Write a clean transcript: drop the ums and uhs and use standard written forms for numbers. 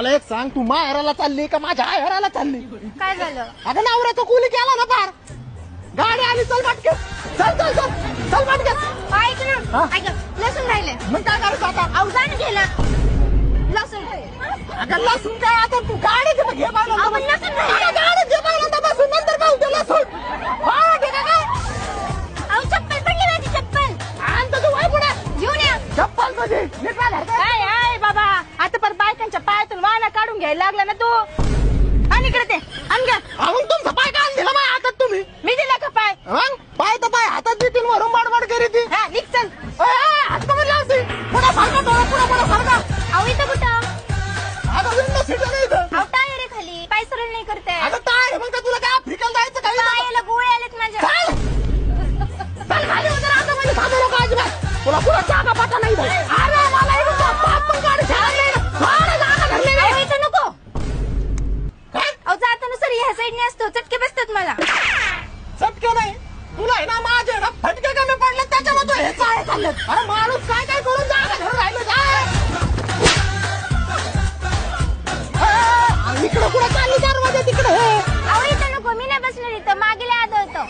मला एक सांग, तू माहेराला चालली का माझ्या आयराला चालली? काय झालं? अगं नवऱ्याचं कुली केला ना पार. गाडी आली, चल पटके. चल चल चल चल पटके. ऐक ना, ऐक लसूण राहिले. मग काय करायचं आता? अवजान गेला लसूण. अगं लसूण काय आता, तू गाडी घे घे बायला. आपण लसूण राहिले. गाडी घे बायला बसून, नंतर पाहू ते लसूण. हा ठीक आहे काय? अहो चप्पल पडली माझी चप्पल. आणतो तू वय पुढे. घेऊन या. चप्पल तुझी निघाल. काय आहे बाबा, आता पर बायकांच्या पायातून वाना काढून घ्यायला लागला ना तू. आणि इकडे ते आण घ्या. मग तुमचा पाय का दिला माझ्या हातात तुम्ही? मी दिला का पाय? मग पाय तर पाय हातात देतील, वरून बाडबाड करी ती. हा निघ चल. हात कमरला असते. पुढे सारखा डोळा, पुढे पुढे सारखा. अहो इथं कुठं? आता विंडो सीट नाही इथं. अहो टायर आहे खाली, पाय सरळ नाही करते. अगं काय मग काय तुला काय आफ्रिकेला जायचं काय? पायाला गोळे आलेत माझ्या. चल खाली उतर, आता म्हणजे थांबू नको अजिबात. तुला पुढे जागा पाटा नाही इथं. अरे मला इथं बाप पण गाडी खेळायला नाही ना. थोडं जागा धरली नाही. अहो इथं नको. काय? अहो जाताना सर ह्या साईडने असतो, चटके बसतात मला. चटके नाही तुला आहे ना, माझे ना फटके कमी पडले त्याच्यामुळे तू हे चाळे चाललेत. अरे माणूस काय काय करून जागा धरून राहिलं. इकडं कुठं चालली दरवाजा तिकडे. अहो इथं नको, मी नाही बसणार इथं, मागेला आदळतो.